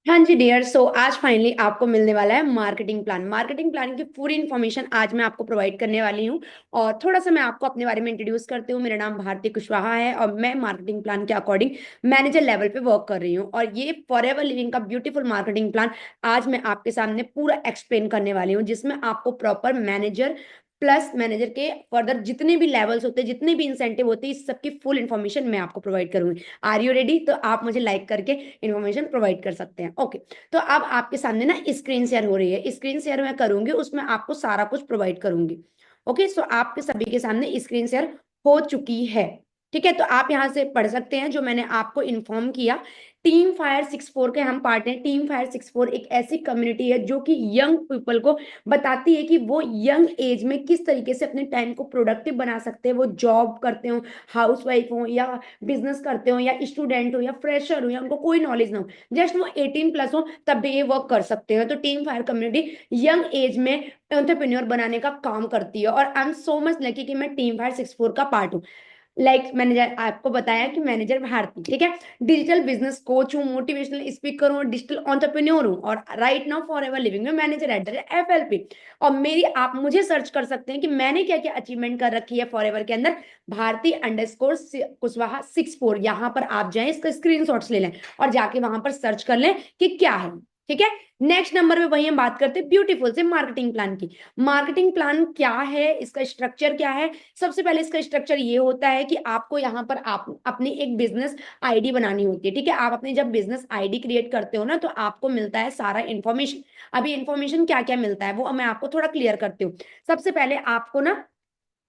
हाँ जी डियर, सो आज फाइनली आपको मिलने वाला है मार्केटिंग प्लान। मार्केटिंग प्लान की पूरी इन्फॉर्मेशन आज मैं आपको प्रोवाइड करने वाली हूँ। और थोड़ा सा मैं आपको अपने बारे में इंट्रोड्यूस करती हूँ। मेरा नाम भारती कुशवाहा है और मैं मार्केटिंग प्लान के अकॉर्डिंग मैनेजर लेवल पे वर्क कर रही हूँ। और ये फॉरएवर लिविंग का ब्यूटीफुल मार्केटिंग प्लान आज मैं आपके सामने पूरा एक्सप्लेन करने वाली हूँ, जिसमें आपको प्रॉपर मैनेजर प्लस मैनेजर के फर्दर जितने भी लेवल्स होते हैं, जितने भी इंसेंटिव होते हैं, इस सबकी फुल इन्फॉर्मेशन मैं आपको प्रोवाइड करूंगी। Are you ready? तो आप मुझे लाइक करके इन्फॉर्मेशन प्रोवाइड कर सकते हैं। ओके, तो अब आपके सामने ना स्क्रीन शेयर हो रही है। स्क्रीन शेयर मैं करूंगी, उसमें आपको सारा कुछ प्रोवाइड करूंगी। ओके, सो आपके सभी के सामने स्क्रीन शेयर हो चुकी है। ठीक है, तो आप यहां से पढ़ सकते हैं जो मैंने आपको इन्फॉर्म किया। टीम फायर 64 के हम पार्ट हैं। टीम फायर 64 एक ऐसी कम्युनिटी है जो कि यंग पीपल को बताती है कि वो यंग एज में किस तरीके से अपने टाइम को प्रोडक्टिव बना सकते हैं। वो जॉब करते हो, हाउस वाइफ हो, या बिजनेस करते हो, या स्टूडेंट हो, या फ्रेशर हो, या उनको कोई नॉलेज ना हो, जस्ट वो 18+ हो, तब भी ये वर्क कर सकते हैं। तो team fire community young age में एंटरप्रेन्योर बनाने का काम करती है। और I am so much lucky कि मैं टीम फायर 64 का पार्ट हूँ। मैनेजर आपको बताया कि मैनेजर भारती, ठीक है, डिजिटल बिजनेस कोच हूँ, मोटिवेशनल स्पीकर हूँ, डिजिटल एंटरप्रेन्योर हूँ, और right now for ever living में मैनेजर एट द FLP। और मेरी आप मुझे सर्च कर सकते हैं कि मैंने क्या क्या अचीवमेंट कर रखी है फॉर एवर के अंदर। भारती अंडरस्कोर कुशवाहा 64, यहाँ पर आप जाएं, इसका स्क्रीनशॉट्स ले लें और जाके वहां पर सर्च कर लें कि क्या है। ठीक है, नेक्स्ट नंबर पे वही हम बात करते हैं ब्यूटीफुल से मार्केटिंग प्लान की। मार्केटिंग प्लान क्या है, इसका स्ट्रक्चर क्या है? सबसे पहले इसका स्ट्रक्चर ये होता है कि आपको यहाँ पर आप अपनी एक बिजनेस आईडी बनानी होती है। ठीक है, आप अपनी जब बिजनेस आईडी क्रिएट करते हो ना, तो आपको मिलता है सारा इन्फॉर्मेशन। अभी इन्फॉर्मेशन क्या क्या मिलता है वो मैं आपको थोड़ा क्लियर करती हूँ। सबसे पहले आपको ना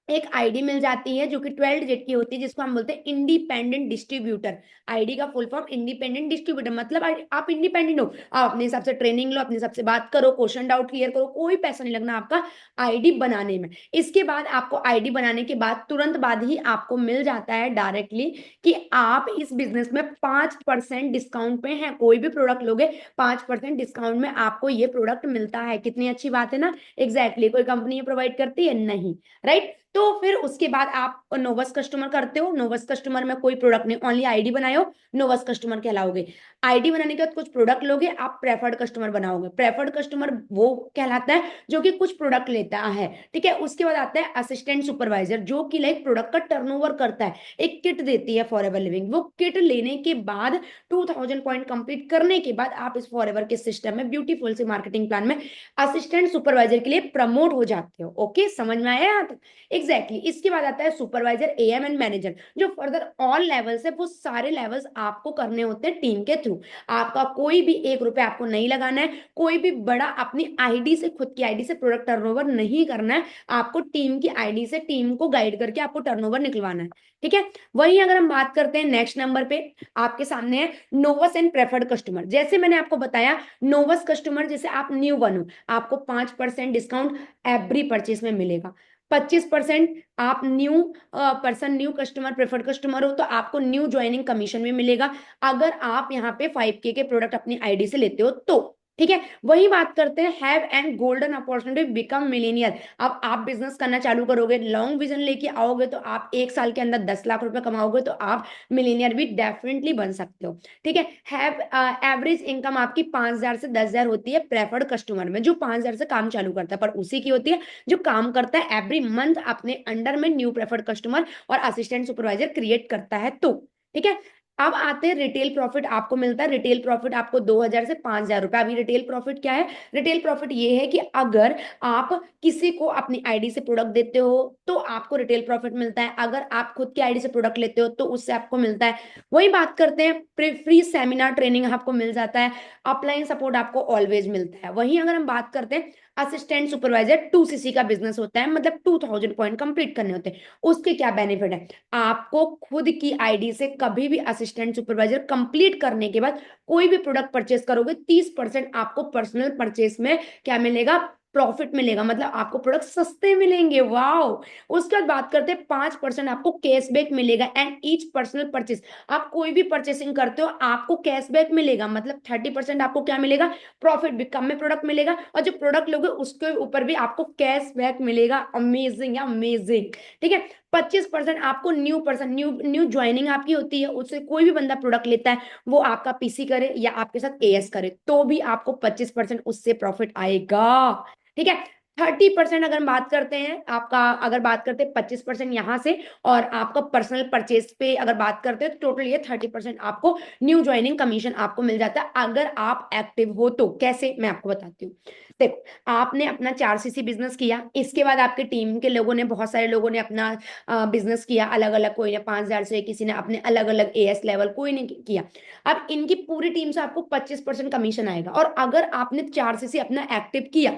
एक आईडी मिल जाती है जो कि 12 डिजिट की होती है, जिसको हम बोलते हैं इंडिपेंडेंट डिस्ट्रीब्यूटर। आईडी का फुल फॉर्म इंडिपेंडेंट डिस्ट्रीब्यूटर, मतलब आप इंडिपेंडेंट हो, आप अपने हिसाब से ट्रेनिंग लो, अपने हिसाब से बात करो, क्वेश्चन डाउट क्लियर करो, कोई पैसा नहीं लगना आपका आईडी बनाने में। इसके बाद आपको आईडी बनाने के बाद तुरंत बाद ही आपको मिल जाता है डायरेक्टली कि आप इस बिजनेस में 5% डिस्काउंट पे हैं। कोई भी प्रोडक्ट लोगे 5% डिस्काउंट में आपको ये प्रोडक्ट मिलता है। कितनी अच्छी बात है ना। एग्जैक्टली कोई कंपनी ये प्रोवाइड करती है? नहीं, राइट। तो फिर उसके बाद आप नोवस कस्टमर करते हो। नोवस कस्टमर में कोई प्रोडक्ट नहीं, ओनली आईडी बनाए हो, नोवस कस्टमर कहलाओगे। आईडी बनाने के बाद कुछ प्रोडक्ट लोगे, आप प्रेफर्ड कस्टमर बनाओगे। प्रेफर्ड कस्टमर वो कहलाता है जो कि कुछ प्रोडक्ट लेता है। ठीक है, उसके बाद आता है असिस्टेंट सुपरवाइजर, जो कि लाइक प्रोडक्ट का टर्नओवर करता है। एक किट देती है फॉर एवर लिविंग। वो किट लेने के बाद 2000 पॉइंट कंप्लीट करने के बाद आप इस फॉर एवर के सिस्टम में ब्यूटीफुल से मार्केटिंग प्लान में असिस्टेंट सुपरवाइजर के लिए प्रमोट हो जाते हो। ओके, समझ में आया यहाँ तक? एग्जैक्टली इसके बाद आता है सुपरवाइजर, एएम एंड मैनेजर, जो फर्दर ऑल लेवल्स है। वो सारे लेवल्स आपको करने होते हैं टीम के थ्रू। आपका कोई भी 1 रुपया आपको नहीं लगाना है। कोई भी बड़ा अपनी आईडी से, खुद की आईडी से प्रोडक्ट टर्नओवर नहीं करना है। आपको टीम की आईडी से टीम को गाइड करके आपको टर्नओवर निकलवाना है। ठीक है, वहीं अगर हम बात करते हैं नेक्स्ट नंबर पे, आपके सामने है नोवस एंड प्रेफर्ड कस्टमर। जैसे मैंने आपको बताया, नोवस कस्टमर जैसे आप न्यू बनो, आपको 5% डिस्काउंट एवरी परचेज में मिलेगा। 25% आप new person, new customer, preferred customer हो तो आपको न्यू ज्वाइनिंग कमीशन भी मिलेगा, अगर आप यहाँ पे 5K के प्रोडक्ट अपनी आईडी से लेते हो तो। ठीक है, वही बात करते हैं have and golden opportunity become Millionaire. अब आप बिजनेस करना चालू करोगे, लॉन्ग विजन लेके आओगे, तो आप 1 साल के अंदर 10 लाख रुपए कमाओगे, तो आप मिलेनियर भी डेफिनेटली बन सकते हो। ठीक है, हैव एवरेज इनकम आपकी 5,000 से 10,000 होती है प्रेफर्ड कस्टमर में, जो 5,000 से काम चालू करता है, पर उसी की होती है जो काम करता है एवरी मंथ अपने अंडर में न्यू प्रेफर्ड कस्टमर और असिस्टेंट सुपरवाइजर क्रिएट करता है तो। ठीक है, अब आते हैं रिटेल प्रॉफिट। आपको मिलता है रिटेल प्रॉफिट आपको 2,000 से 5,000 रुपए। अभी रिटेल प्रॉफिट क्या है? रिटेल प्रॉफिट ये है कि अगर आप किसी को अपनी आईडी से प्रोडक्ट देते हो तो आपको रिटेल प्रॉफिट मिलता है। अगर आप खुद की आईडी से प्रोडक्ट लेते हो तो उससे आपको मिलता है। वही बात करते हैं, फ्री सेमिनार ट्रेनिंग आपको मिल जाता है। अपलाइन सपोर्ट आपको ऑलवेज मिलता है। वहीं अगर हम बात करते हैं असिस्टेंट सुपरवाइजर, 2CC का बिजनेस होता है, मतलब 2000 पॉइंट कंप्लीट करने होते हैं। उसके क्या बेनिफिट है? आपको खुद की आईडी से कभी भी असिस्टेंट सुपरवाइजर कंप्लीट करने के बाद कोई भी प्रोडक्ट परचेस करोगे, 30% आपको पर्सनल परचेस में क्या मिलेगा? प्रॉफिट मिलेगा, मतलब आपको प्रोडक्ट सस्ते मिलेंगे। वाओ। उसके बाद बात करते हैं 5% आपको कैशबैक मिलेगा एंड ईच पर्सनल परचेस। आप कोई भी परचेसिंग करते हो आपको कैशबैक मिलेगा, मतलब 30% आपको क्या मिलेगा? प्रॉफिट भी, कम में प्रोडक्ट मिलेगा, और जो प्रोडक्ट लोगे उसके ऊपर भी आपको कैशबैक मिलेगा। अमेजिंग या अमेजिंग। ठीक है, 25% आपको new person, new new joining आपकी होती है, उससे कोई भी बंदा प्रोडक्ट लेता है, वो आपका पीसी करे या आपके साथ एएस करे, तो भी आपको 25% उससे प्रॉफिट आएगा। ठीक है। 30% अगर बात करते हैं आपका, अगर बात करते हैं 25% यहां से, और आपका पर्सनल परचेज पे अगर बात करते हैं, तो टोटल ये 30% आपको न्यू ज्वाइनिंग कमीशन आपको मिल जाता है, अगर आप एक्टिव हो तो। कैसे, मैं आपको बताती हूँ। देखो, आपने अपना 4 सीसी बिजनेस किया, इसके बाद आपके टीम के लोगों ने, बहुत सारे लोगों ने अपना बिजनेस किया अलग अलग, कोई ने 5,000 से, किसी ने अपने अलग अलग एएस लेवल, कोई ने किया। अब इनकी पूरी टीम से आपको 25% कमीशन आएगा। और अगर आपने 4 सीसी अपना एक्टिव किया,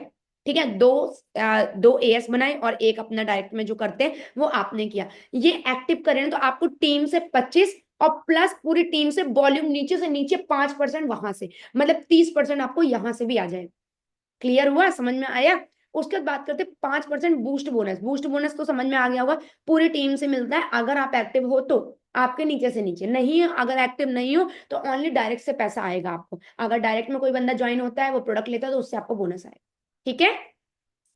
ठीक है, दो एएस बनाए और एक अपना डायरेक्ट में जो करते हैं वो आपने किया, ये एक्टिव करें तो आपको टीम से 25 और प्लस पूरी टीम से वॉल्यूम नीचे से नीचे 5% वहां से, मतलब 30% आपको यहां से भी आ जाएगा। क्लियर हुआ, समझ में आया? उसके बाद बात करते 5% बूस्ट बोनस। बूस्ट बोनस तो समझ में आ गया होगा, पूरी टीम से मिलता है, अगर आप एक्टिव हो तो। आपके नीचे से नीचे नहीं है, अगर एक्टिव नहीं हो तो ओनली डायरेक्ट से पैसा आएगा आपको। अगर डायरेक्ट में कोई बंदा ज्वाइन होता है, वो प्रोडक्ट लेता है, तो उससे आपको बोनस आएगा। ठीक है।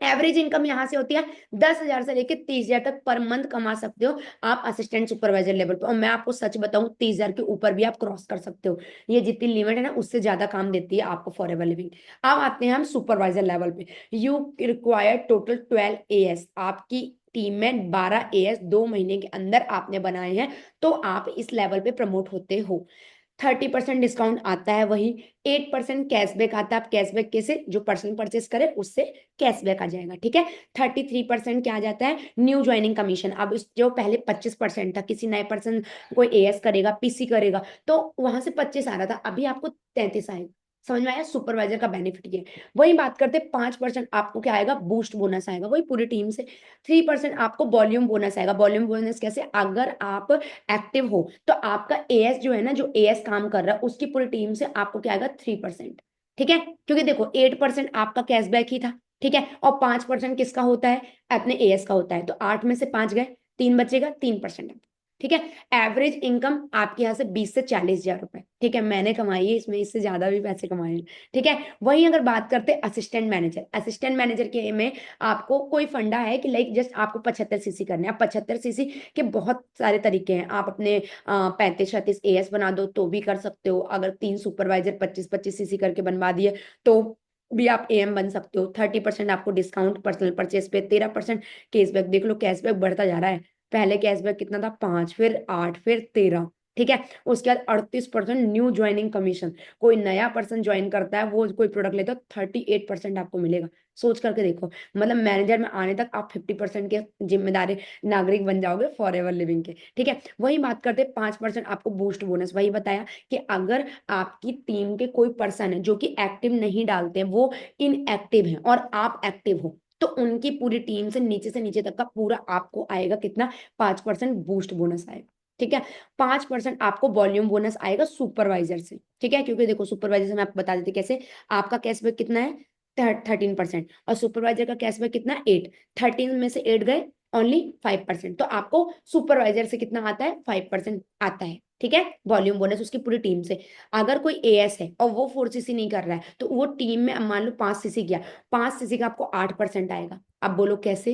एवरेज इनकम यहां से होती है 10,000 से लेकर 30,000 तक पर मंथ कमा सकते हो आप असिस्टेंट सुपरवाइजर लेवल पर। और मैं आपको सच बताऊं, 30,000 के ऊपर भी आप क्रॉस कर सकते हो। ये जितनी लिमिट है ना, उससे ज्यादा काम देती है आपको फॉरएवर लिविंग। अब आते हैं हम सुपरवाइजर लेवल पे। You require total 12 as. आपकी टीम में 12 एएस 2 महीने के अंदर आपने बनाए हैं, तो आप इस लेवल पे प्रमोट होते हो। 30% डिस्काउंट आता है, वही 8% कैशबैक आता है। आप कैशबैक कैसे, जो पर्सन परचेस करे उससे कैशबैक आ जाएगा। ठीक है। 33% क्या आ जाता है, न्यू ज्वाइनिंग कमीशन। अब जो पहले 25% था, किसी नए पर्सन कोई एएस करेगा, पीसी करेगा, तो वहां से 25 आ रहा था, अभी आपको 33 आएगा। समझ में आया? सुपरवाइजर का बेनिफिट ये। वही बात करते 5% आपको क्या आएगा, बूस्ट बोनस आएगा, वही पूरी टीम से। 3% आपको वॉल्यूम बोनस आएगा। वॉल्यूम बोनस कैसे, अगर आप एक्टिव हो तो आपका एएस जो है ना, जो एएस काम कर रहा है, उसकी पूरी टीम से आपको क्या आएगा, 3%। ठीक है। क्योंकि देखो 8% आपका कैशबैक ही था, ठीक है, और 5% किसका होता है, अपने एएस का होता है, तो 8 में से 5 गए, 3 बचेगा, 3%। ठीक है। एवरेज इनकम आपके यहाँ से 20 से 40 हजार रुपए, ठीक है, मैंने कमाई है इसमें, इससे ज्यादा भी पैसे कमाए हैं। ठीक है। वहीं अगर बात करते हैं असिस्टेंट मैनेजर, असिस्टेंट मैनेजर के में आपको कोई फंडा है कि लाइक जस्ट आपको 75 सीसी करने हैं। 75 सीसी के बहुत सारे तरीके हैं, आप अपने 35-36 एएस बना दो तो भी कर सकते हो। अगर 3 सुपरवाइजर 25-25 सीसी करके बनवा दिए तो भी आप एएम बन सकते हो। 30% आपको डिस्काउंट पर्सनल परचेस पे, 13% कैशबैक। देख लो कैशबैक बढ़ता जा रहा है, पहले कैशबैक कितना था, 5, फिर 8, फिर 13। ठीक है। उसके बाद 38% न्यू ज्वाइनिंग कमीशन। कोई नया पर्सन ज्वाइन करता है, वो कोई प्रोडक्ट लेता है, 38% आपको मिलेगा। सोच करके देखो, मतलब मैनेजर में आने तक आप 50% के जिम्मेदारी नागरिक बन जाओगे फॉर एवर लिविंग के। ठीक है। वही बात करते 5% आपको बूस्ट बोनस। वही बताया कि अगर आपकी टीम के कोई पर्सन है जो कि एक्टिव नहीं डालते हैं, वो इनएक्टिव है और आप एक्टिव हो, तो उनकी पूरी टीम से नीचे तक का पूरा आपको आएगा कितना, 5% बूस्ट बोनस आएगा। ठीक है। 5% आपको वॉल्यूम बोनस आएगा सुपरवाइजर से। ठीक है। क्योंकि देखो सुपरवाइजर से मैं आपको बता देती कैसे, आपका कैशबैक कितना है, 13%, और सुपरवाइजर का कैशबैक कितना, 8। 13 में से 8 गए, ओनली 5%, तो आपको सुपरवाइजर से कितना आता है, 5% आता है। ठीक है। वॉल्यूम बोनस उसकी पूरी टीम से। अगर कोई एएस है और वो 4 सीसी नहीं कर रहा है, तो वो टीम में मान लो 5 सीसी किया, 5 सीसी का आपको 8% आएगा। अब बोलो कैसे,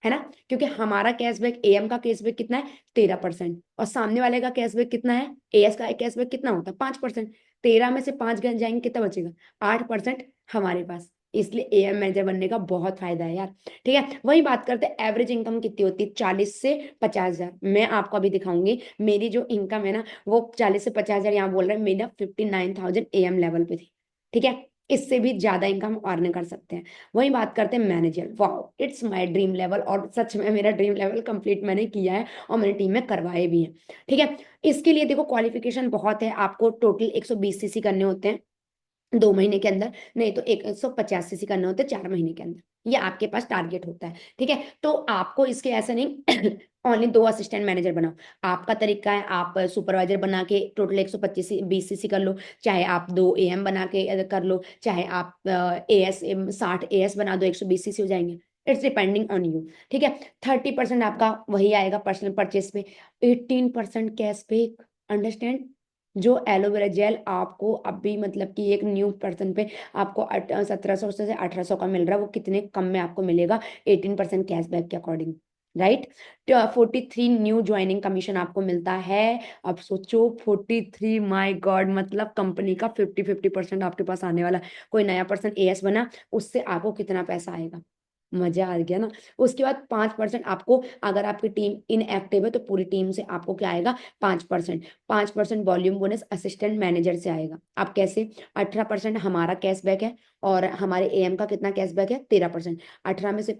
है ना? क्योंकि हमारा कैशबैक, एएम का कैशबैक कितना है, 13%, और सामने वाले का कैशबैक कितना है, एएस का कैशबैक कितना होता है, 5%। 13 में से 5 गए जाएंगे, कितना बचेगा, 8% हमारे पास। इसलिए एएम मैनेजर बनने का बहुत फायदा है यार। ठीक है। वही बात करते हैं एवरेज इनकम कितनी होती है, 40 से 50 हजार। मैं आपको अभी दिखाऊंगी मेरी जो इनकम है ना, वो 40 से 50 हजार यहाँ बोल रहे हैं, मेरा 59,000 एएम लेवल पे थी। ठीक है। इससे भी ज्यादा इनकम अर्न कर सकते हैं। वही बात करते हैं मैनेजर, वाह इट्स माय ड्रीम लेवल, और सच में मेरा ड्रीम लेवल कंप्लीट मैंने किया है और मेरी टीम में करवाए भी हैं। ठीक है। इसके लिए देखो क्वालिफिकेशन बहुत है, आपको टोटल 120 सीसी करने होते हैं 2 महीने के अंदर, नहीं तो 150 सीसी करने होते हैं 4 महीने के अंदर। ये आपके पास टारगेट होता है। ठीक है। तो आपको इसके ऐसा नहीं ओनली 2 असिस्टेंट मैनेजर बनाओ। आपका तरीका है, आप सुपरवाइजर बना के टोटल 125 20 सीसी कर लो, चाहे आप 2 एएम बना के कर लो, चाहे आप एएस 60 एएस बना दो, 120 सीसी हो जाएंगे। It's depending on you. ठीक है। 30% आपका वही आएगा पर्सनल परचेस पे, 18% कैश पे। अंडरस्टैंड? जो एलोवेरा जेल आपको अभी मतलब कि एक न्यू पर्सन पे आपको 1700 से 1800 का मिल रहा है, वो कितने कम में आपको मिलेगा, 18% कैशबैक के according. Right. 43 new joining commission आपको मिलता है। अब सोचो 43, माय गॉड, मतलब कंपनी का 50-50% आपके पास आने वाला। कोई नया पर्सन एएस बना, उससे आपको कितना पैसा आएगा, मजा आ गया ना। उसके बाद 5% आपको, अगर आपकी टीम इनएक्टिव है तो पूरी टीम से आपको क्या आएगा, 5%। 5% वॉल्यूम बोनस असिस्टेंट मैनेजर से आएगा। आप कैसे, 18% हमारा कैशबैक है, और हमारे एएम का कितना कैशबैक है, 13%। 18 में से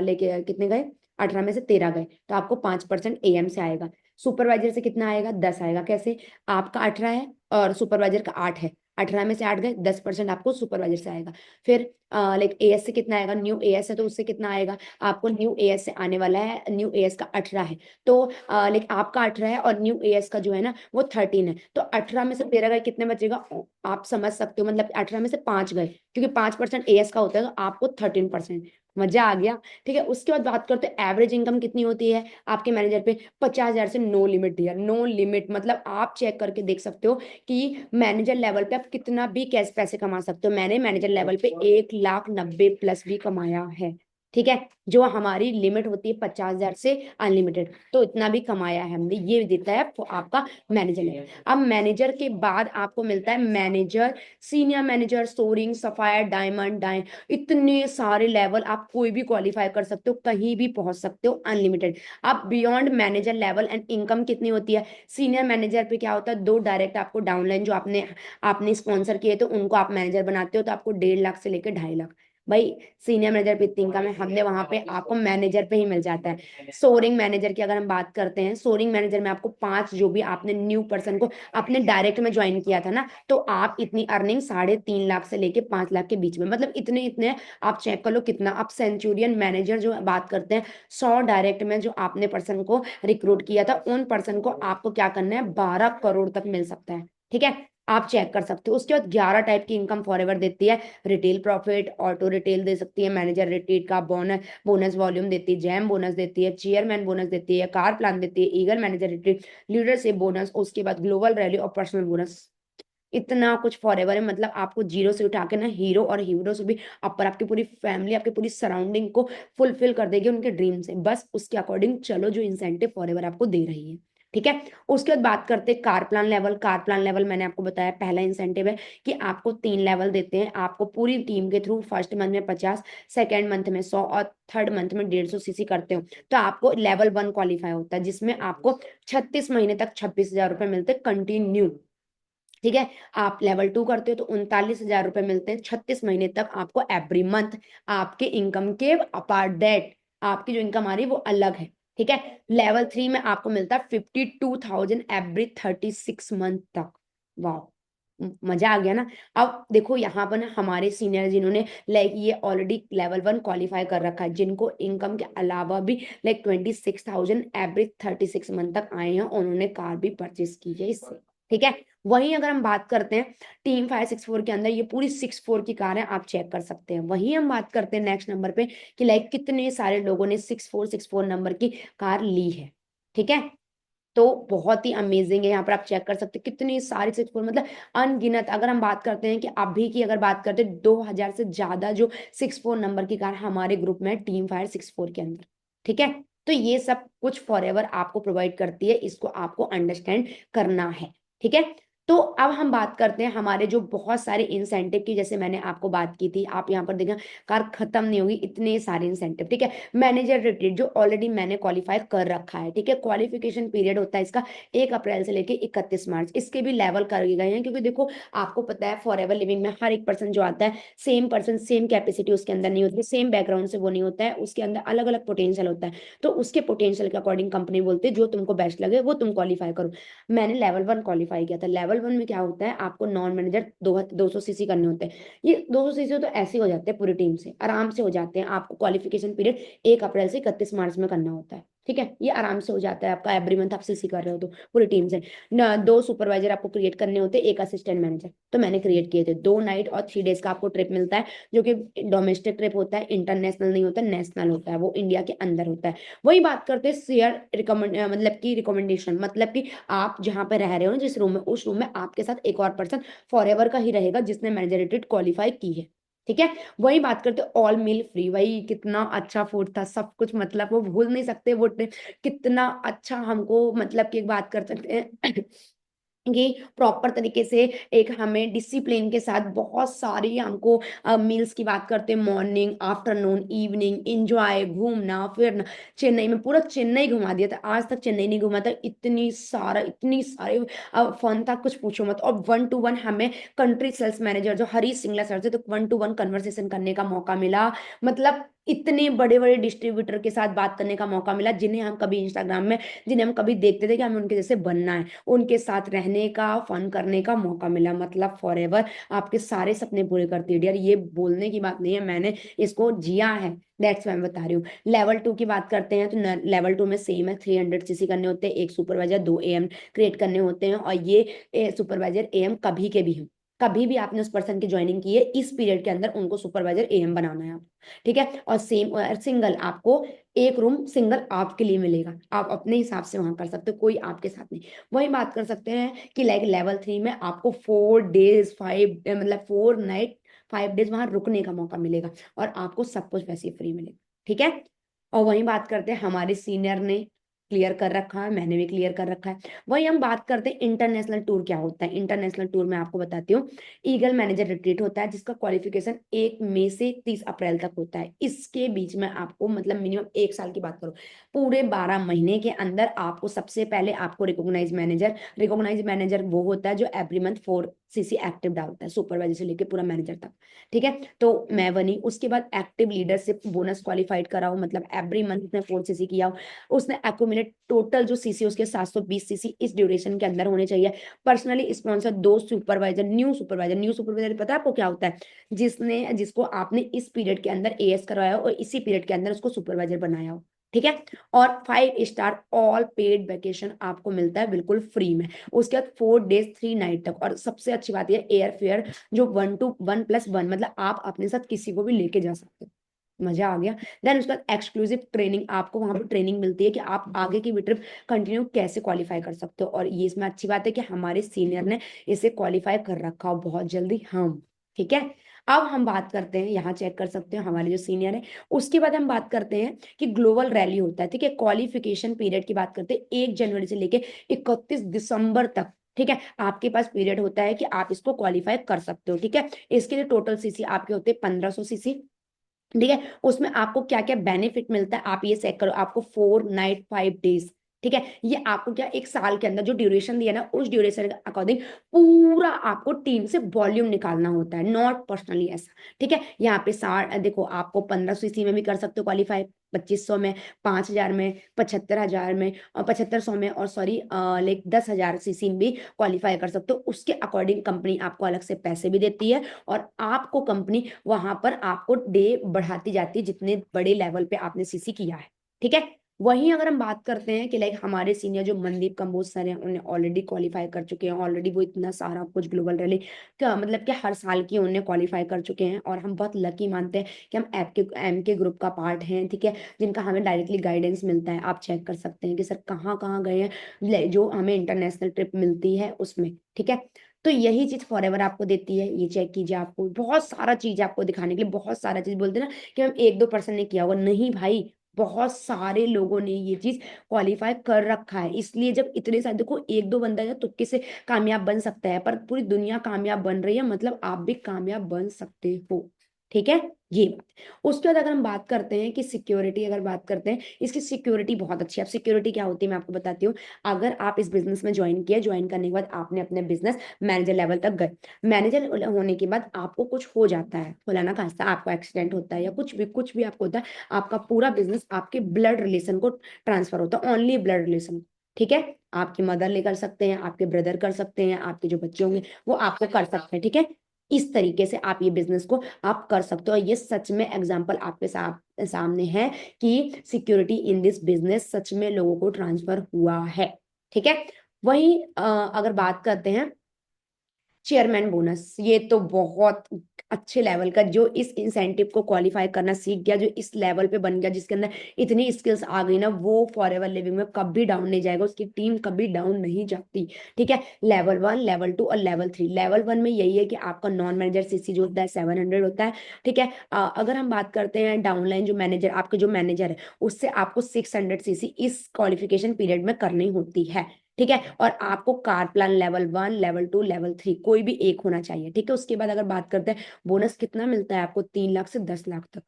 लेके कितने गए, 18 में से 13 गए, तो आपको 5% एएम से आएगा। सुपरवाइजर से कितना आएगा, 10 आएगा। कैसे, आपका 18 है और सुपरवाइजर का 8 है, 18 में से 8 गए, 10% आपको सुपरवाइजर से आएगा। फिर लाइक एएस से कितना आएगा, न्यू एएस है तो उससे कितना आएगा, आपको न्यू एएस से आने वाला है, न्यू एएस का 18 है, तो लाइक आपका 18 है और न्यू एएस का जो है ना वो 13 है, तो 18 में से 13 गए, कितने बचेगा, आप समझ सकते हो, मतलब 18 में से 5 गए, क्योंकि 5% एएस का होता है, तो आपको 13%। मजा आ गया। ठीक है, उसके बाद बात करते हैं एवरेज इनकम कितनी होती है आपके मैनेजर पे, 50,000 से नो लिमिट दिया, नो लिमिट, मतलब आप चेक करके देख सकते हो कि मैनेजर लेवल पे आप कितना भी कैश पैसे कमा सकते हो। मैंने मैनेजर लेवल पे 1,90,000 प्लस भी कमाया है। ठीक है, जो हमारी लिमिट होती है 50,000 से अनलिमिटेड, तो इतना भी कमाया है हमने, ये देता है आपका मैनेजर लेवल। अब मैनेजर के बाद आपको मिलता है manager, senior manager, soaring, sapphire, diamond, इतने सारे लेवल, आप कोई भी क्वालिफाई कर सकते हो, कहीं भी पहुंच सकते हो, अनलिमिटेड। अब beyond manager level and income कितनी होती है, सीनियर मैनेजर पे क्या होता है, 2 डायरेक्ट आपको डाउनलाइन जो आपने आपने स्पॉन्सर किए तो उनको आप मैनेजर बनाते हो, तो आपको 1.5 लाख से लेकर 2.5 लाख। भाई सीनियर मैनेजर पे इतनी इनकम है, हमने वहां पे आपको मैनेजर पे ही मिल जाता है। सोरिंग मैनेजर की अगर हम बात करते हैं, सोरिंग मैनेजर में आपको 5, जो भी आपने न्यू पर्सन को अपने डायरेक्ट में ज्वाइन किया था ना, तो आप इतनी अर्निंग 3.5 लाख से लेके 5 लाख के बीच में, मतलब इतने इतने आप चेक कर लो कितना। आप सेंचुरियन मैनेजर जो बात करते हैं, 100 डायरेक्ट में जो आपने पर्सन को रिक्रूट किया था, उन पर्सन को आपको क्या करना है, 12 करोड़ तक मिल सकता है। ठीक है, आप चेक कर सकते हो। उसके बाद 11 टाइप की इनकम फॉरएवर देती है, रिटेल प्रॉफिट, ऑटो रिटेल दे सकती है, मैनेजर रिटेल का बोनस, बोनस वॉल्यूम देती है, जैम बोनस देती है, चेयरमैन बोनस देती है, कार प्लान देती है, eagle manager retreat, leadership bonus, उसके बाद ग्लोबल रैली और पर्सनल बोनस। इतना कुछ फॉरएवर है, मतलब आपको जीरो से उठा के ना हीरो और हीरो से भी अपर, आपकी पूरी फैमिली, आपकी पूरी सराउंडिंग को फुलफिल कर देगी उनके ड्रीम से, बस उसके अकॉर्डिंग चलो जो इंसेंटिव फॉरएवर आपको दे रही है। ठीक है, उसके बाद बात करते हैं car plan level. Car plan level मैंने आपको बताया, पहला इंसेंटिव है कि आपको 3 लेवल देते हैं आपको पूरी टीम के थ्रू। फर्स्ट मंथ में 50, सेकेंड मंथ में 100 और थर्ड मंथ में 150 सीसी करते हो, तो आपको लेवल 1 क्वालिफाई होता है, जिसमें आपको 36 महीने तक 26,000 रुपए मिलते कंटिन्यू। ठीक है, आप लेवल 2 करते हो तो 39,000 रुपए मिलते हैं 36 महीने तक आपको एवरी मंथ, आपके इनकम के अपार्ट दैट आपकी जो इनकम आ रही है वो अलग है। ठीक है, लेवल 3 में आपको मिलता है 52,000 एवरी 36 मंथ तक। वाह, मजा आ गया ना। अब देखो यहाँ पर ना हमारे सीनियर जिन्होंने लाइक ये ऑलरेडी लेवल 1 क्वालिफाई कर रखा है, जिनको इनकम के अलावा भी लाइक 26,000 एवरी 36 मंथ तक आए हैं, उन्होंने कार भी परचेस की है इससे। ठीक है, वहीं अगर हम बात करते हैं टीम 564 के अंदर, ये पूरी 64 की कार है, आप चेक कर सकते हैं। वहीं हम बात करते हैं नेक्स्ट नंबर पे कि लाइक कितने सारे लोगों ने 6464 नंबर की कार ली है। ठीक है, तो बहुत ही अमेजिंग है, यहाँ पर आप चेक कर सकते हैं कितनी सारी 64, मतलब अनगिनत। अगर हम बात करते हैं कि अभी की अगर बात करते हैं, 2,000 से ज्यादा जो 64 नंबर की कार हमारे ग्रुप में टीम फायर 64 के अंदर। ठीक है, तो ये सब कुछ फॉरएवर आपको प्रोवाइड करती है, इसको आपको अंडरस्टैंड करना है। ठीक है, तो अब हम बात करते हैं हमारे जो बहुत सारे इंसेंटिव की, जैसे मैंने आपको बात की थी, आप यहाँ पर देखें कार खत्म नहीं होगी, इतने सारे इंसेंटिव। ठीक है, मैनेजर रिट्रीट जो ऑलरेडी मैंने क्वालिफाई कर रखा है। ठीक है, क्वालिफिकेशन पीरियड होता है इसका 1 अप्रैल से लेके 31 मार्च, इसके भी लेवल कर गए हैं, क्योंकि देखो आपको पता है फॉरएवर लिविंग में हर एक पर्सन जो आता है, सेम पर्सन सेम कैपेसिटी उसके अंदर नहीं होती, सेम बैकग्राउंड से वो नहीं होता है, उसके अंदर अलग अलग पोटेंशियल होता है, तो उसके पोटेंशियल के अकॉर्डिंग कंपनी बोलती है जो तुमको बेस्ट लगे वो तुम क्वालिफाई करो। मैंने लेवल 1 क्वालिफाई किया था। लेवल 1 में क्या होता है, आपको नॉन मैनेजर 200 सीसी करने होते हैं। ये 200 सीसी तो ऐसे हो जाते हैं, पूरी टीम से आराम से हो जाते हैं। आपको क्वालिफिकेशन पीरियड 1 अप्रैल से 31 मार्च में करना होता है। ठीक है, ये आराम से हो जाता है आपका, एवरी मंथ आप सीसी कर रहे हो तो पूरी टीम से। 2 सुपरवाइजर आपको क्रिएट करने होते हैं, 1 असिस्टेंट मैनेजर, तो मैंने क्रिएट किए थे। 2 नाइट और 3 डेज का आपको ट्रिप मिलता है, जो कि डोमेस्टिक ट्रिप होता है, इंटरनेशनल नहीं होता, नेशनल होता है, वो इंडिया के अंदर होता है। वही बात करते हैं शेयर रिकमेंड, मतलब की रिकमेंडेशन, मतलब कि आप जहां पे रह रहे हो ना, जिस रूम में, उस रूम में आपके साथ एक और पर्सन फॉरएवर का ही रहेगा जिसने मैनेजर रिट्रीट क्वालिफाई की है। ठीक है। वही बात करते ऑल मील फ्री, वही कितना अच्छा फूड था, सब कुछ मतलब वो भूल नहीं सकते वो कितना अच्छा हमको मतलब की एक बात कर सकते हैं कि प्रॉपर तरीके से एक हमें डिसिप्लिन के साथ बहुत सारी हमको मील्स की बात करते हैं, मॉर्निंग आफ्टरनून इवनिंग एंजॉय घूमना फिरना। चेन्नई में पूरा चेन्नई घुमा दिया था, आज तक चेन्नई नहीं घुमा था, इतनी सारे फन था कुछ पूछो मत। और 1-to-1 हमें कंट्री सेल्स मैनेजर जो हरीश सिंगला सर थे, तो 1-to-1 कन्वर्सेशन करने का मौका मिला। मतलब इतने बड़े बड़े डिस्ट्रीब्यूटर के साथ बात करने का मौका मिला, जिन्हें हम कभी इंस्टाग्राम में, जिन्हें हम कभी देखते थे कि हमें उनके जैसे बनना है, उनके साथ रहने का फन करने का मौका मिला। मतलब फॉरएवर आपके सारे सपने पूरे करती है डियर, ये बोलने की बात नहीं है, मैंने इसको जिया है, दैट्स मैं बता रही हूँ। लेवल 2 की बात करते हैं तो लेवल 2 में सेम है, 300 सीसी करने होते हैं, एक सुपरवाइजर 2 AM क्रिएट करने होते हैं। और ये सुपरवाइजर AM कभी के भी हो, कभी भी आपने उस पर्सन की ज्वाइनिंग की है, इस पीरियड के अंदर उनको सुपरवाइजर AM बनाना है आप। ठीक है। और सेम सिंगल आपको एक रूम सिंगल आपके लिए मिलेगा, आप अपने हिसाब से वहां कर सकते हो, कोई आपके साथ नहीं। वही बात कर सकते हैं कि लाइक लेवल 3 में आपको 4 डेज 5 मतलब 4 नाइट 5 डेज वहां रुकने का मौका मिलेगा, और आपको सब कुछ वैसे ही फ्री मिलेगा। ठीक है। और वही बात करते हैं, हमारे सीनियर ने क्लियर कर रखा है, मैंने भी क्लियर कर रखा है। वही हम बात करते हैं इंटरनेशनल टूर क्या होता है। इंटरनेशनल टूर में आपको बताती हूँ, ईगल मैनेजर रिट्रीट होता है, जिसका क्वालिफिकेशन 1 मई से 30 अप्रैल तक होता है। इसके बीच में आपको मतलब मिनिमम 1 साल की बात करो, पूरे 12 महीने के अंदर आपको सबसे पहले आपको रिकॉग्नाइज मैनेजर वो होता है जो एवरी मंथ 4 CC एक्टिव डालता है, सुपरवाइजर से लेके पूरा मैनेजर तक। ठीक है। तो मैं बनी, उसके बाद एक्टिव लीडरशिप बोनस क्वालिफाइड कराओ, मतलब एवरी मंथ उसने 4 CC किया हो, उसने एक्यूमुलेट टोटल जो सीसी उसके 720 CC इस ड्यूरेशन के अंदर होने चाहिए। Personally sponsor 2 supervisor, new supervisor पता है आपको क्या होता है, जिसको आपने इस पीरियड के अंदर AS करवाया हो और इसी पीरियड के अंदर उसको सुपरवाइजर बनाया हो। ठीक है। और 5 स्टार ऑल पेड वेकेशन आपको मिलता है बिल्कुल फ्री में। उसके बाद 4 डेज 3 नाइट तक, और सबसे अच्छी बात यह एयर फेयर जो 1-to-1+1, मतलब आप अपने साथ किसी को भी लेके जा सकते हो, मजा आ गया। देन उसके बाद एक्सक्लूसिव ट्रेनिंग, आपको वहां पर ट्रेनिंग मिलती है कि आप आगे की भी ट्रिप कंटिन्यू कैसे क्वालिफाई कर सकते हो। और ये इसमें अच्छी बात है कि हमारे सीनियर ने इसे क्वालिफाई कर रखा हो बहुत जल्दी हम। ठीक है। अब हम बात करते हैं, यहाँ चेक कर सकते हो हमारे जो सीनियर है। उसके बाद हम बात करते हैं कि ग्लोबल रैली होता है। ठीक है। क्वालिफिकेशन पीरियड की बात करते हैं 1 जनवरी से लेके 31 दिसंबर तक। ठीक है। आपके पास पीरियड होता है कि आप इसको क्वालिफाई कर सकते हो। ठीक है। इसके लिए टोटल सीसी आपके होते हैं 1500 सीसी। ठीक है। उसमें आपको क्या क्या बेनिफिट मिलता है आप ये चेक करो, आपको 4 नाइट 5 डेज। ठीक है। ये आपको क्या 1 साल के अंदर जो ड्यूरेशन दिया ना, उस ड्यूरेशन के अकॉर्डिंग पूरा आपको टीम से वॉल्यूम निकालना होता है, नॉट पर्सनली ऐसा। ठीक है। यहाँ पे 60 देखो, आपको 1500 सीसी में भी कर सकते हो क्वालिफाई, 2500 में, 5000 में, 75,000 में, और 7500 में, और सॉरी लाइक 10,000 सीसी में भी क्वालिफाई कर सकते हो। उसके अकॉर्डिंग कंपनी आपको अलग से पैसे भी देती है, और आपको कंपनी वहां पर आपको डे बढ़ाती जाती है जितने बड़े लेवल पे आपने सीसी किया है। ठीक है। वहीं अगर हम बात करते हैं कि लाइक हमारे सीनियर जो मनदीप कंबोज सर हैं, उन्हें ऑलरेडी क्वालिफाई कर चुके हैं, ऑलरेडी वो इतना सारा कुछ ग्लोबल रैली का मतलब कि हर साल की उन्हें क्वालिफाई कर चुके हैं, और हम बहुत लकी मानते हैं कि हम एम के ग्रुप का पार्ट हैं। ठीक है। जिनका हमें डायरेक्टली गाइडेंस मिलता है, आप चेक कर सकते हैं कि सर कहाँ कहाँ गए हैं, जो हमें इंटरनेशनल ट्रिप मिलती है उसमें। ठीक है। तो यही चीज फॉरएवर आपको देती है, ये चेक कीजिए, आपको बहुत सारा चीज आपको दिखाने के लिए, बहुत सारा चीज बोलते हैं ना कि हम 1-2 पर्सन ने किया होगा, नहीं भाई, बहुत सारे लोगों ने ये चीज क्वालिफाई कर रखा है। इसलिए जब इतने सारे देखो, 1-2 बंदा या तुक्के से कामयाब बन सकता है, पर पूरी दुनिया कामयाब बन रही है, मतलब आप भी कामयाब बन सकते हो। ठीक है। ये बात। उसके बाद अगर हम बात करते हैं कि सिक्योरिटी, अगर बात करते हैं इसकी सिक्योरिटी बहुत अच्छी है। अब सिक्योरिटी क्या होती है मैं आपको बताती हूँ। अगर आप इस बिजनेस में ज्वाइन किया, ज्वाइन करने के बाद आपने अपने बिजनेस मैनेजर लेवल तक गए, मैनेजर होने के बाद आपको कुछ हो जाता है, खुला ना खास्ता आपको एक्सीडेंट होता है या कुछ भी आपको होता है, आपका पूरा बिजनेस आपके ब्लड रिलेशन को ट्रांसफर होता है, ओनली ब्लड रिलेशन। ठीक है। आपकी मदर ले कर सकते हैं, आपके ब्रदर कर सकते हैं, आपके जो बच्चे होंगे वो आपको कर सकते हैं। ठीक है। इस तरीके से आप ये बिजनेस को आप कर सकते हो। ये सच में एग्जाम्पल आपके सामने है कि सिक्योरिटी इन दिस बिजनेस सच में लोगों को ट्रांसफर हुआ है। ठीक है। वही अगर बात करते हैं चेयरमैन बोनस, ये तो बहुत अच्छे लेवल का, जो इस इंसेंटिव को क्वालिफाई करना सीख गया, जो इस लेवल पे बन गया, जिसके अंदर इतनी स्किल्स आ गई ना, वो फॉरएवर लिविंग में कभी डाउन नहीं जाएगा, उसकी टीम कभी डाउन नहीं जाती। ठीक है, लेवल 1, लेवल 2 और लेवल 3। लेवल 1 में यही है कि आपका नॉन मैनेजर सीसी जो होता है 700 होता है। ठीक है, अगर हम बात करते हैं डाउनलाइन जो मैनेजर, आपके जो मैनेजर है, उससे आपको 600 सीसी इस क्वालिफिकेशन पीरियड में करनी होती है। ठीक है, और आपको car plan level 1, level 2, level 3 कोई भी एक होना चाहिए। ठीक है, उसके बाद अगर बात करते हैं बोनस कितना मिलता है आपको, 3 लाख से 10 लाख तक।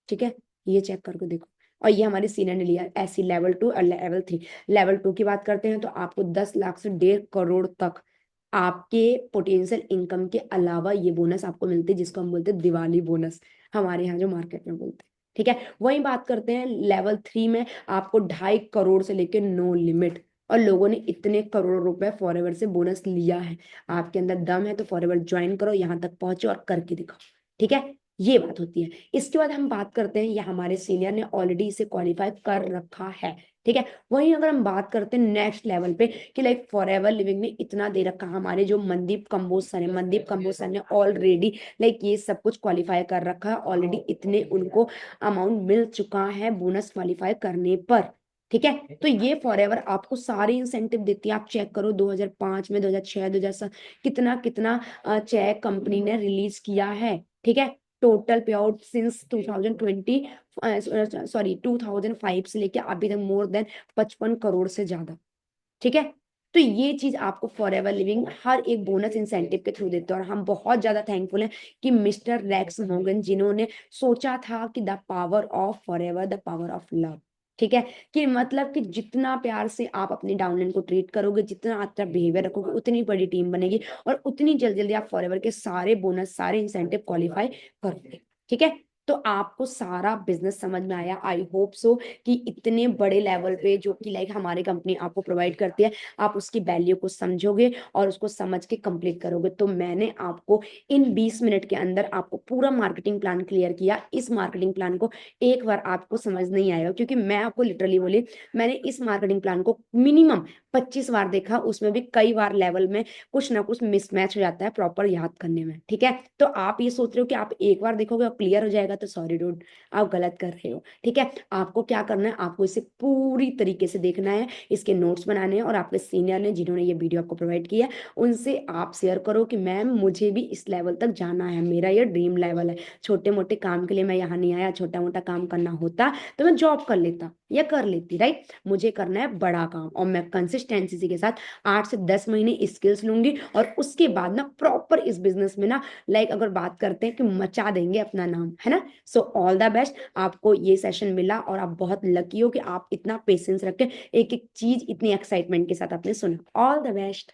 ठीक है, ये चेक करके देखो। और ये हमारे सीनियर ने लिया ऐसी लेवल 2 और लेवल 3। लेवल 2 की बात करते हैं तो आपको 10 लाख से 1.5 करोड़ तक आपके पोटेंशियल इनकम के अलावा ये बोनस आपको मिलते हैं, जिसको हम बोलते हैं दिवाली बोनस, हमारे यहाँ जो मार्केट में बोलते हैं। ठीक है, वही बात करते हैं लेवल 3 में, आपको 2.5 करोड़ से लेकर नो लिमिट, और लोगों ने इतने करोड़ रुपए फॉरएवर से बोनस लिया है। आपके अंदर दम है तो फॉरएवर ज्वाइन करो, यहाँ तक पहुंचो और करके दिखाओ। ठीक है, ये बात होती है। इसके बाद हम बात करते हैं, या हमारे सीनियर ने ऑलरेडी इसे क्वालिफाई कर रखा है। ठीक है, वहीं अगर हम बात करते हैं नेक्स्ट लेवल पे कि लाइक फॉरएवर लिविंग में इतना दे रखा, हमारे जो मनदीप कंबोज सर है, मनदीप कंबोज सर ने ऑलरेडी लाइक ये सब कुछ क्वालिफाई कर रखा है ऑलरेडी, इतने उनको अमाउंट मिल चुका है बोनस क्वालिफाई करने पर। ठीक है, तो ये फॉरएवर आपको सारे इंसेंटिव देती है। आप चेक करो 2005 में, 2006, 2007 कितना कितना चेक कंपनी ने रिलीज किया है। ठीक है, टोटल पे आउट सिंस 2020, सॉरी 2005 से लेके अभी तक मोर देन 55 करोड़ से ज्यादा। ठीक है, तो ये चीज आपको फॉरएवर लिविंग हर एक बोनस इंसेंटिव के थ्रू देते हैं, और हम बहुत ज्यादा थैंकफुल हैं कि मिस्टर रेक्स मॉर्गन, जिन्होंने सोचा था कि the power of forever, the power of love. ठीक है, कि मतलब कि जितना प्यार से आप अपनी डाउनलाइन को ट्रीट करोगे, जितना अच्छा बिहेवियर रखोगे, उतनी बड़ी टीम बनेगी, और उतनी जल्दी जल्दी आप फॉरएवर के सारे बोनस, सारे इंसेंटिव क्वालिफाई करोगे। ठीक है, तो आपको सारा बिजनेस समझ में आया, आई होप सो, कि इतने बड़े लेवल पे जो कि लाइक हमारी कंपनी आपको प्रोवाइड करती है, आप उसकी वैल्यू को समझोगे और उसको समझ के कंप्लीट करोगे। तो मैंने आपको इन 20 मिनट के अंदर आपको पूरा मार्केटिंग प्लान क्लियर किया। इस मार्केटिंग प्लान को एक बार आपको समझ नहीं आएगा, क्योंकि मैं आपको लिटरली बोली, मैंने इस मार्केटिंग प्लान को मिनिमम 25 बार देखा, उसमें भी कई बार लेवल में कुछ ना कुछ मिसमैच हो जाता है प्रॉपर याद करने में। ठीक है, तो आप ये सोच रहे हो कि आप एक बार देखोगे और क्लियर हो जाएगा, तो सॉरी डूड, आप गलत कर रहे हो। ठीक है, आपको क्या करना है, आपको इसे पूरी तरीके से देखना है, इसके नोट्स बनाने हैं, और आपके सीनियर ने जिन्होंने ये वीडियो आपको प्रोवाइड किया है उनसे आप शेयर करो कि मैम मुझे भी इस लेवल तक जाना है, मेरा ये ड्रीम लेवल है। छोटे मोटे काम के लिए मैं यहाँ नहीं आया, छोटा मोटा काम करना होता तो मैं जॉब कर लेता या कर लेती, राइट। मुझे करना है बड़ा काम, और मैं कंसिस्टेंसी के साथ 8 से 10 महीने स्किल्स लूंगी, और उसके बाद ना प्रॉपर इस बिजनेस में ना लाइक अगर बात करते हैं कि मचा देंगे अपना नाम, है ना। सो ऑल द बेस्ट, आपको ये सेशन मिला और आप बहुत लकी हो कि आप इतना पेशेंस रख के एक एक चीज इतनी एक्साइटमेंट के साथ आपने सुना। All the best.